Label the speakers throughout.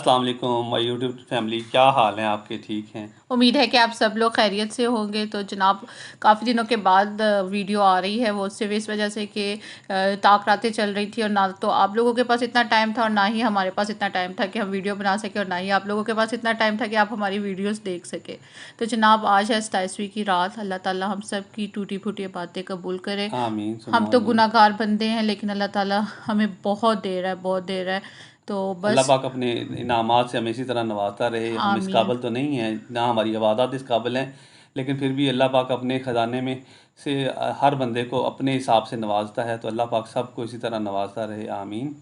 Speaker 1: अस्सलाम वालेकुम my YouTube family, क्या हाल हैं आपके? ठीक हैं?
Speaker 2: उम्मीद है कि आप सब लोग खैरियत से होंगे। तो जनाब, काफ़ी दिनों के बाद वीडियो आ रही है। वो सिर्फ इस वजह से कि ताक रातें चल रही थी और ना तो आप लोगों के पास इतना टाइम था और ना ही हमारे पास इतना टाइम था कि हम वीडियो बना सके, और ना ही आप लोगों के पास इतना टाइम था कि आप हमारी वीडियोस देख सके। तो जनाब, आज है 27वीं की रात। अल्लाह ताला हम सब की टूटी फूटी बातें कबूल करे।
Speaker 1: आमीन
Speaker 2: हम
Speaker 1: सुम्मा
Speaker 2: तो
Speaker 1: आमीन।
Speaker 2: गुनाहगार बंदे हैं, लेकिन अल्लाह ताला हमें बहुत दे रहा है, बहुत दे रहा है। तो
Speaker 1: अल्लाह
Speaker 2: बस
Speaker 1: पाक अपने इनामात से हमें इसी तरह नवाजता रहे। हम इस
Speaker 2: आमीन।
Speaker 1: काबिल तो नहीं हैं, ना हमारी इबादत इस काबिल हैं, लेकिन फिर भी अल्लाह पाक अपने ख़जाने में से हर बंदे को अपने हिसाब से नवाजता है। तो अल्लाह पाक सबको इसी तरह नवाजता रहे, आमीन।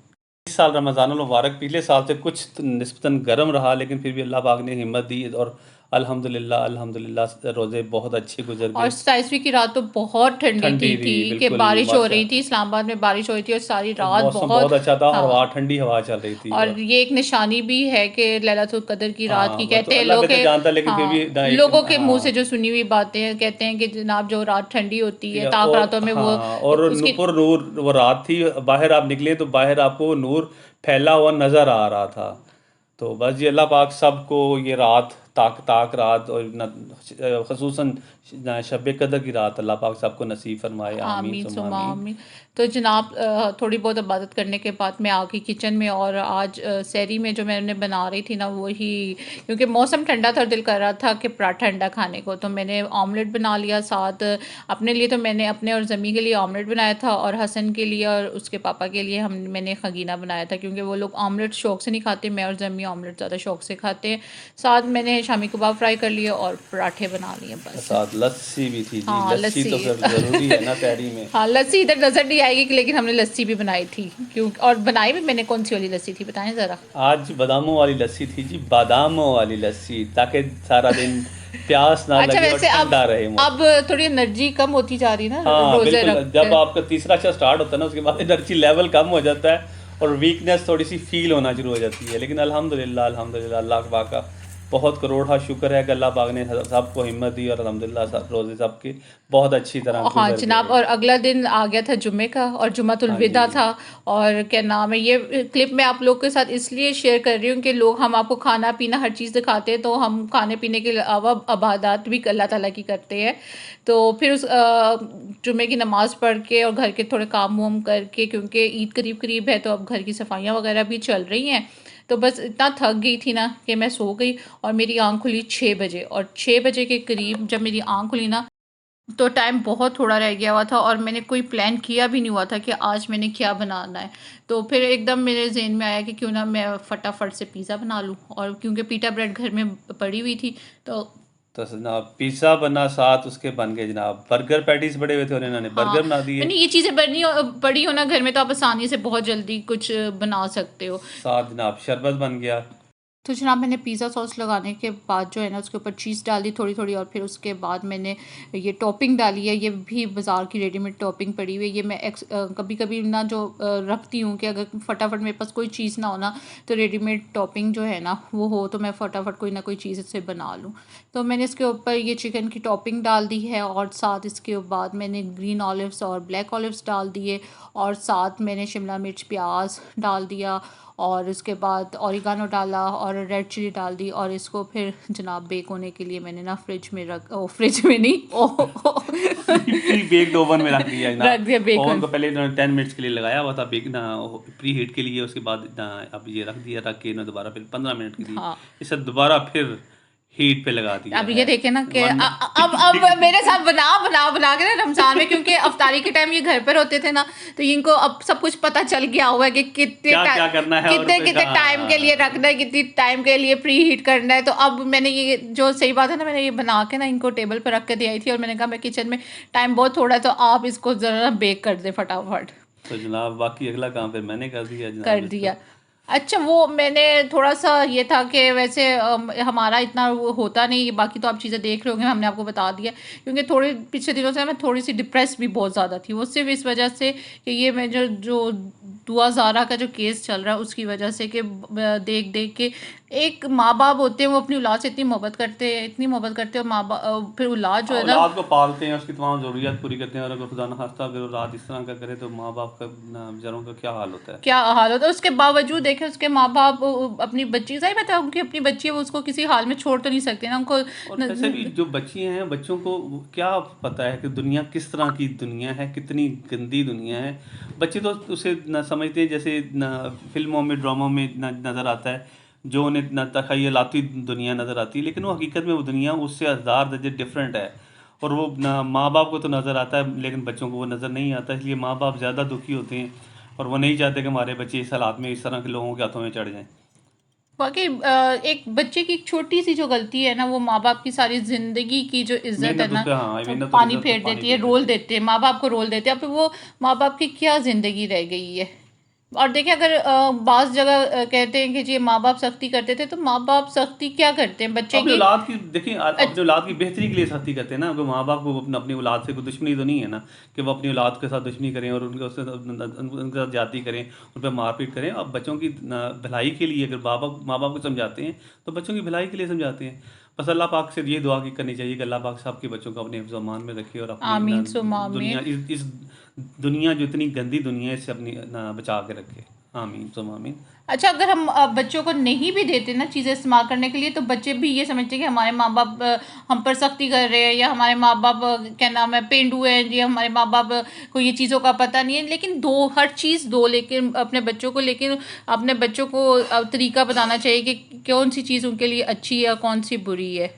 Speaker 1: इस साल रमज़ानुल मुबारक पिछले साल से कुछ निस्बतन गर्म रहा, लेकिन फिर भी अल्लाह पाक ने हिम्मत दी और अल्हम्दुलिल्लाह अल्हम्दुलिल्लाह रोज़े बहुत अच्छे गुजर
Speaker 2: और
Speaker 1: गए।
Speaker 2: 27वीं की रात तो बहुत ठंडी
Speaker 1: ठंडी
Speaker 2: की
Speaker 1: थी
Speaker 2: थी कि
Speaker 1: बिल्कुल,
Speaker 2: बारिश हो
Speaker 1: माशा
Speaker 2: रही थी। इस्लामाबाद में बारिश हो रही थी और सारी रात
Speaker 1: मौसम
Speaker 2: बहुत।
Speaker 1: बहुत अच्छा था और
Speaker 2: हाँ,
Speaker 1: हवा ठंडी हवा चल रही थी।
Speaker 2: और ये एक निशानी भी है कि लैलतुल कदर की रात
Speaker 1: हाँ,
Speaker 2: की,
Speaker 1: वो तो
Speaker 2: कहते हैं
Speaker 1: अल्लाह
Speaker 2: लोग
Speaker 1: बेहतर
Speaker 2: के।
Speaker 1: जानता है, लेकिन फिर भी
Speaker 2: हाँ,
Speaker 1: ना एक
Speaker 2: लोगों के मुंह से
Speaker 1: हाँ
Speaker 2: जो सुनी हुई बातें हैं, कहते हैं कि जनाब जो रात ठंडी होती है ताक
Speaker 1: और
Speaker 2: रातों में वो
Speaker 1: हाँ और
Speaker 2: उसकी।
Speaker 1: नूपुर नूर वो रात थी, बाहर आप निकले तो बाहर आपको नूर फैला हुआ नज़र आ रहा था। तो बस ये अल्लाह पाक सबको ये रात ताक ताक रात और खसूसन शब कदर की रात अल्लाह पाक सबको नसीब फरमाए, आमीन
Speaker 2: आमीन
Speaker 1: सुम
Speaker 2: सुमा
Speaker 1: आमीन।
Speaker 2: आमीन। तो जनाब, थोड़ी बहुत इबादत करने के बाद मैं आ गई किचन में, और आज सहरी में जो मैंने बना रही थी ना वही, क्योंकि मौसम ठंडा था और दिल कर रहा था कि पराठा ठंडा खाने को, तो मैंने ऑमलेट बना लिया साथ अपने लिए। तो मैंने अपने और ज़मी के लिए ऑमलेट बनाया था, और हसन के लिए और उसके पापा के लिए मैंने खगीना बनाया था, क्योंकि वो लोग ऑमलेट शौक से नहीं खाते। मैं और ज़मी ऑमलेट ज़्यादा शौक से खाते हैं। साथ मैंने शामी कबाब फ्राई कर लिए और पराठे बना लिए बस।
Speaker 1: साथ लस्सी भी थी जी,
Speaker 2: हाँ,
Speaker 1: लस्सी
Speaker 2: लस्सी।
Speaker 1: तो फिर ज़रूरी है ना तहरी में।
Speaker 2: हाँ, लस्सी इधर नज़र नहीं आएगी लेकिन हमने लस्सी भी बनाई थी। क्यों, और बनाई भी मैंने कौन सी वाली लस्सी थी बताएं ज़रा।
Speaker 1: आज बादामों वाली लस्सी थी जी, बादामों वाली लस्सी, ताकि सारा दिन प्यास ना
Speaker 2: अच्छा,
Speaker 1: लगे और
Speaker 2: वैसे अब
Speaker 1: ठंडा रहे
Speaker 2: अब
Speaker 1: मौसम।
Speaker 2: थोड़ी एनर्जी कम होती जा रही है ना
Speaker 1: हाँ
Speaker 2: रोज़े
Speaker 1: बिल्कुल,
Speaker 2: रख
Speaker 1: जब
Speaker 2: कर।
Speaker 1: आपका तीसरा अच्छा स्टार्ट होता है ना, उसके बाद एनर्जी लेवल कम हो जाता है और वीकनेस थोड़ी सी फील होना शुरू हो जाती है। लेकिन अल्हम्दुलिल्लाह अल्हम्दुलिल्लाह अल्लाह पाक का बहुत करोड़ा शुक्र है कि अल्लाह पाक ने सबको हिम्मत दी और अल्हम्दुलिल्लाह सब रोज़े सबके बहुत अच्छी तरह
Speaker 2: हाँ
Speaker 1: गुजर
Speaker 2: जनाब,
Speaker 1: गए।
Speaker 2: और अगला दिन आ गया था जुम्मे का, और जुम्मतुल
Speaker 1: हाँ जी।
Speaker 2: विदा था। और क्या नाम है, ये क्लिप मैं आप लोग के साथ इसलिए शेयर कर रही हूँ कि लोग, हम आपको खाना पीना हर चीज़ दिखाते हैं, तो हम खाने पीने के अलावा इबादत भी अल्लाह ताला की करते हैं। तो फिर उस जुम्मे की नमाज़ पढ़ के और घर के थोड़े काम वाम करके, क्योंकि ईद करीब करीब है तो अब घर की सफाइयाँ वगैरह भी चल रही हैं। तो बस इतना थक गई थी ना कि मैं सो गई, और मेरी आँख खुली 6 बजे, और 6 बजे के करीब जब मेरी आँख खुली ना, तो टाइम बहुत थोड़ा रह गया हुआ था, और मैंने कोई प्लान किया भी नहीं हुआ था कि आज मैंने क्या बनाना है। तो फिर एकदम मेरे ज़हन में आया कि क्यों ना मैं फटाफट से पिज़्ज़ा बना लूँ, और क्योंकि पीटा ब्रेड घर में पड़ी हुई थी। तो
Speaker 1: तो जनाब पिज़्ज़ा बना, साथ उसके बन गए जनाब बर्गर पैटीज बड़े हुए थे और इन्होंने
Speaker 2: हाँ,
Speaker 1: बर्गर बना दिए।
Speaker 2: मैंने ये चीज़ें पड़ी हो ना घर में, तो आप आसानी से बहुत जल्दी कुछ बना सकते हो।
Speaker 1: साथ जनाब शरबत बन गया।
Speaker 2: तो जनाब, मैंने पिज़्ज़ा सॉस लगाने के बाद जो है ना उसके ऊपर चीज़ डाल दी थोड़ी थोड़ी, और फिर उसके बाद मैंने ये टॉपिंग डाली है। ये भी बाज़ार की रेडीमेड टॉपिंग पड़ी हुई है। ये मैं कभी कभी ना जो रखती हूँ कि अगर फटाफट मेरे पास कोई चीज़ ना हो ना, तो रेडीमेड टॉपिंग जो है ना वो हो, तो मैं फटाफट कोई ना कोई चीज़ इससे बना लूँ। तो मैंने इसके ऊपर ये चिकन की टॉपिंग डाल दी है, और साथ इसके बाद मैंने ग्रीन ऑलिव्स और ब्लैक ऑलिव्स डाल दिए, और साथ मैंने शिमला मिर्च प्याज डाल दिया, और उसके बाद ऑरिगानो डाला और रेड चिली डाल दी, और इसको फिर जनाब बेक होने के लिए मैंने ना फ्रिज में फ्रिज में नहीं
Speaker 1: प्री बेक्ड ओवन में रख दिया ना।
Speaker 2: रख दिया
Speaker 1: ओवन
Speaker 2: बेकन।
Speaker 1: को पहले इन्होंने 10 मिनट्स के लिए लगाया हुआ था बेक ना, प्री हीट के लिए। उसके बाद ना अब ये रख दिया, रख के इन्होंने दोबारा फिर 15 मिनट के लिए
Speaker 2: हाँ,
Speaker 1: इसे दोबारा फिर हीट पे लगा दिया
Speaker 2: अब ये
Speaker 1: है,
Speaker 2: देखे ना कि
Speaker 1: वरना
Speaker 2: अब मेरे साथ बना बना बना के ना रमज़ान में, क्योंकि अफ्तारी के टाइम ये घर पर होते थे ना, तो इनको अब सब कुछ पता चल गया हुआ है कि
Speaker 1: क्या क्या करना है और
Speaker 2: कितने कितने टाइम के लिए रखना है, कितनी टाइम के लिए प्री हीट करना है। तो अब मैंने ये, जो सही बात है ना, मैंने ये बना के ना इनको टेबल पर रख के दी आई थी, और मैंने कहा मैं किचन में, टाइम बहुत थोड़ा है तो आप इसको ज़रा बेक कर दे फटाफट।
Speaker 1: तो जनाब बाकी अगला काम फिर मैंने कर दिया
Speaker 2: कर
Speaker 1: जनाब इसको।
Speaker 2: दिया। अच्छा, वो मैंने थोड़ा सा ये था कि वैसे हमारा इतना वो होता नहीं, बाकी तो आप चीज़ें देख रहे होंगे, हमने आपको बता दिया। क्योंकि थोड़े पिछले दिनों से मैं थोड़ी सी डिप्रेस भी बहुत ज़्यादा थी, वो सिर्फ इस वजह से कि ये मैं जो जो दुआ ज़ारा का जो केस चल रहा है उसकी वजह से कि देख देख के एक माँ बाप होते हैं वो अपनी औलाद से इतनी मोहब्बत करते हैं, इतनी मोहब्बत करते हैं, और माँ बाप फिर औलाद जो है ना
Speaker 1: औलाद को पालते हैं, उसकी तमाम ज़रूरियात पूरी करते हैं, और अगर खुदा न खास्ता अगर औलाद इस तरह का करे तो माँ बाप का बेचारों का क्या हाल होता है।
Speaker 2: क्या हाल होता है। उसके बावजूद देखें उसके माँ बाप अपनी बच्ची, सही बात है, उनकी अपनी बच्ची है, वो उसको किसी हाल में छोड़ तो नहीं सकते ना उनको।
Speaker 1: और वैसे भी जो बच्ची हैं, बच्चों को क्या पता है कि दुनिया किस तरह की दुनिया है, कितनी गंदी दुनिया है। बच्चे तो उसे न समझते हैं जैसे न फिल्मों में, ड्रामों में नज़र आता है, जो उन्हें न तख़य्युलाती दुनिया नज़र आती है, लेकिन वो हकीकत में वो दुनिया उससे हज़ार दर्जे डिफरेंट है। और वो न माँ बाप को तो नज़र आता है लेकिन बच्चों को वो नज़र नहीं आता, इसलिए माँ बाप ज़्यादा दुखी होते हैं और वो नहीं चाहते कि हमारे बच्चे इस हालात में इस तरह के लोगों के हाथों में चढ़ जाएं।
Speaker 2: वाकई एक बच्चे की एक छोटी सी जो गलती है ना वो माँ बाप की सारी जिंदगी की जो इज्जत है
Speaker 1: मेहनत
Speaker 2: ना
Speaker 1: उस पर, हाँ, मेहनत और
Speaker 2: पानी
Speaker 1: इज्जत
Speaker 2: फेर
Speaker 1: पानी
Speaker 2: देती है,
Speaker 1: फेर
Speaker 2: रोल
Speaker 1: देते हैं।
Speaker 2: देते हैं, माँ बाप को रोल देते हैं। अब वो माँ बाप की क्या जिंदगी रह गई है। और देखिए अगर बाज़ जगह कहते हैं कि जी माँ बाप सख्ती करते थे, तो माँ बाप सख्ती क्या करते हैं बच्चे
Speaker 1: अपनी
Speaker 2: की।
Speaker 1: औलाद की देखिए, अपनी औलाद की बेहतरी के लिए सख्ती करते हैं ना। वो माँ बाप को अपनी औलाद से कोई दुश्मनी तो नहीं है ना कि वो अपनी औलाद के साथ दुश्मनी करें और उनके साथ ज्यादती करें, उन पर मारपीट करें। अब बच्चों की भलाई के लिए अगर माँ बाप को समझाते हैं तो बच्चों की भलाई के लिए समझाते हैं। बस अल्लाह पाक से ये दुआ करनी चाहिए कि अल्लाह पाक सबके बच्चों को अपने हिफ्ज़ अमान में रखे और अपनी
Speaker 2: आमीन सुम्मा
Speaker 1: दुनिया
Speaker 2: आमीन।
Speaker 1: इस दुनिया जो इतनी गंदी दुनिया है इससे अपनी बचा के रखे। आमीन सुम्मा आमीन।
Speaker 2: अच्छा, अगर हम बच्चों को नहीं भी देते ना चीज़ें इस्तेमाल करने के लिए, तो बच्चे भी ये समझते हैं कि हमारे माँ बाप हम पर सख्ती कर रहे हैं, या हमारे माँ बाप क्या नाम है पेंडू है, या हमारे माँ बाप को ये चीज़ों का पता नहीं है। लेकिन दो हर चीज़ दो, लेकिन अपने बच्चों को, लेकिन अपने बच्चों को तरीका बताना चाहिए कि कौन सी चीज़ उनके लिए अच्छी है और कौन सी बुरी है।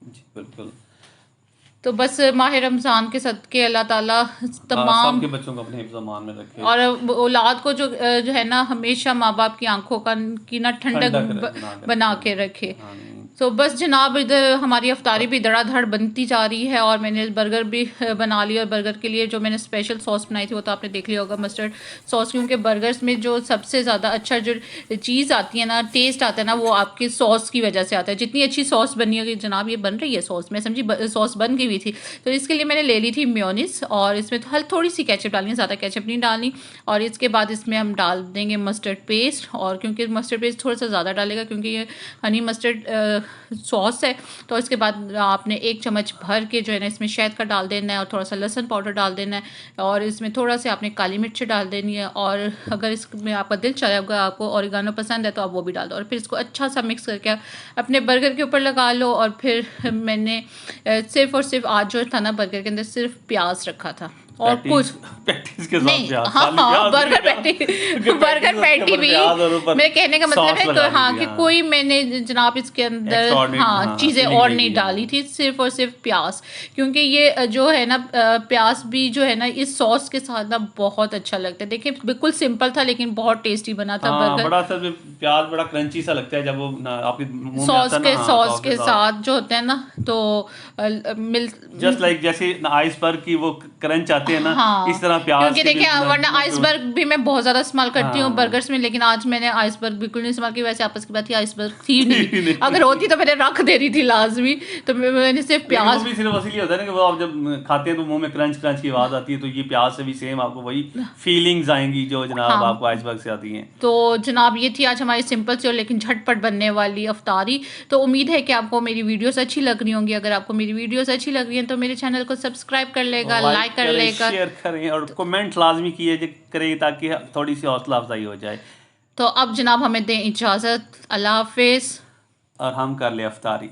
Speaker 1: जी बिल्कुल।
Speaker 2: तो बस माह रमज़ान के सदक़े अल्लाह ताला तमाम
Speaker 1: सबके बच्चों को अपने हिफ्ज़ अमान में रखे,
Speaker 2: और औलाद को जो है ना हमेशा माँ बाप की आंखों का की ना ठंडक
Speaker 1: ठंडक
Speaker 2: बना
Speaker 1: रखे।
Speaker 2: के रखे।
Speaker 1: आमीन।
Speaker 2: तो बस जनाब इधर हमारी अफ्तारी भी धड़ाधड़ बनती जा रही है, और मैंने बर्गर भी बना लिया। और बर्गर के लिए जो मैंने स्पेशल सॉस बनाई थी वो तो आपने देख लिया होगा, मस्टर्ड सॉस, क्योंकि बर्गर्स में जो सबसे ज़्यादा अच्छा जो चीज़ आती है ना, टेस्ट आता है ना, वो आपके सॉस की वजह से आता है। जितनी अच्छी सॉस बनी होगी, जनाब ये बन रही है सॉस, मैं समझी सॉस बन गई हुई थी, तो इसके लिए मैंने ले ली थी मेयोनीज, और इसमें थोड़ी सी केचप डालनी, ज़्यादा केचप नहीं डालनी। और इसके बाद इसमें हम डाल देंगे मस्टर्ड पेस्ट, और क्योंकि मस्टर्ड पेस्ट थोड़ा सा ज़्यादा डालेगा क्योंकि ये हनी मस्टर्ड सॉस है। तो इसके बाद आपने 1 चम्मच भर के जो है ना इसमें शहद का डाल देना है, और थोड़ा सा लहसुन पाउडर डाल देना है, और इसमें थोड़ा सा आपने काली मिर्च डाल देनी है। और अगर इसमें आपका दिल चाहेगा, आपको ऑरिगानो पसंद है तो आप वो भी डाल दो, और फिर इसको अच्छा सा मिक्स करके अपने बर्गर के ऊपर लगा लो। और फिर मैंने सिर्फ और सिर्फ आज जो था ना बर्गर के अंदर सिर्फ प्याज रखा था और कुछ
Speaker 1: पैटीज के साथ
Speaker 2: नहीं।
Speaker 1: प्याज,
Speaker 2: हाँ
Speaker 1: खाली
Speaker 2: हाँ,
Speaker 1: प्याज
Speaker 2: बर्गर
Speaker 1: नहीं,
Speaker 2: पैटी,
Speaker 1: प्याज।
Speaker 2: बर्गर पैटी भी।
Speaker 1: प्याज और ऊपर
Speaker 2: मेरे कहने का मतलब
Speaker 1: सॉस
Speaker 2: है
Speaker 1: लगा
Speaker 2: कि हाँ
Speaker 1: दी,
Speaker 2: कि
Speaker 1: हाँ।
Speaker 2: कोई मैंने जनाब इसके अंदर
Speaker 1: Extraordinary,
Speaker 2: हाँ
Speaker 1: हाँ,
Speaker 2: चीज़ें
Speaker 1: feeling
Speaker 2: और
Speaker 1: नहीं
Speaker 2: नहीं
Speaker 1: दी,
Speaker 2: डाली
Speaker 1: हाँ।
Speaker 2: थी, सिर्फ और सिर्फ प्याज। क्योंकि ये जो है ना प्याज भी जो है ना इस सॉस के साथ ना बहुत अच्छा लगता है। देखिए बिल्कुल सिंपल था लेकिन बहुत टेस्टी बना था
Speaker 1: हाँ,
Speaker 2: बर्गर।
Speaker 1: बड़ा सा प्याज बड़ा क्रंची सा लगता है जब वो आपके मुंह में
Speaker 2: सॉस
Speaker 1: आता है ना।
Speaker 2: के
Speaker 1: हाँ,
Speaker 2: सॉस के साथ जो होते हैं ना, तो मिल
Speaker 1: जस्ट लाइक जैसे आइसबर्ग की वो क्रंच आते हैं ना,
Speaker 2: हाँ,
Speaker 1: इस तरह प्याज
Speaker 2: क्योंकि
Speaker 1: के भी
Speaker 2: देखिए वरना आइसबर्ग भी मैं बहुत ज़्यादा इस्तेमाल करती हूँ
Speaker 1: हाँ।
Speaker 2: बर्गर्स में, लेकिन आज मैंने आइसबर्ग बिल्कुल नहीं इस्तेमाल की। वैसे आपस की बात थी आइसबर्ग थी नहीं,
Speaker 1: नहीं।
Speaker 2: अगर होती तो मैंने रख देनी थी लाजमी। तो मैंने सिर्फ
Speaker 1: लेकिन वो
Speaker 2: प्याज
Speaker 1: भी सिर्फ इसीलिए होता है ना कि वो आप जब खाते हैं तो मुंह में क्रंच क्रंच की आवाज़ आती है, तो ये प्याज से भी सेम आपको वही फीलिंग्स आएंगी जो जनाब
Speaker 2: हाँ।
Speaker 1: आपको आइसबर्ग से आती हैं।
Speaker 2: तो जनाब ये थी आज हमारी सिंपल सी और लेकिन झटपट बनने वाली अफ्तारी। तो उम्मीद है कि आपको मेरी वीडियोस अच्छी लग रही होंगी। अगर आपको मेरी वीडियोस अच्छी लग रही हैं तो मेरे चैनल को सब्सक्राइब कर लेगा, लाइक कर
Speaker 1: करें,
Speaker 2: लेगा।
Speaker 1: शेयर करें और कमेंट लाजमी करें ताकि थोड़ी सी हौसला अफजाई हो जाए।
Speaker 2: तो अब जनाब हमें दें इजाज़त, अल्लाह हाफिज़।
Speaker 1: और हम कर ले अफ्तारी।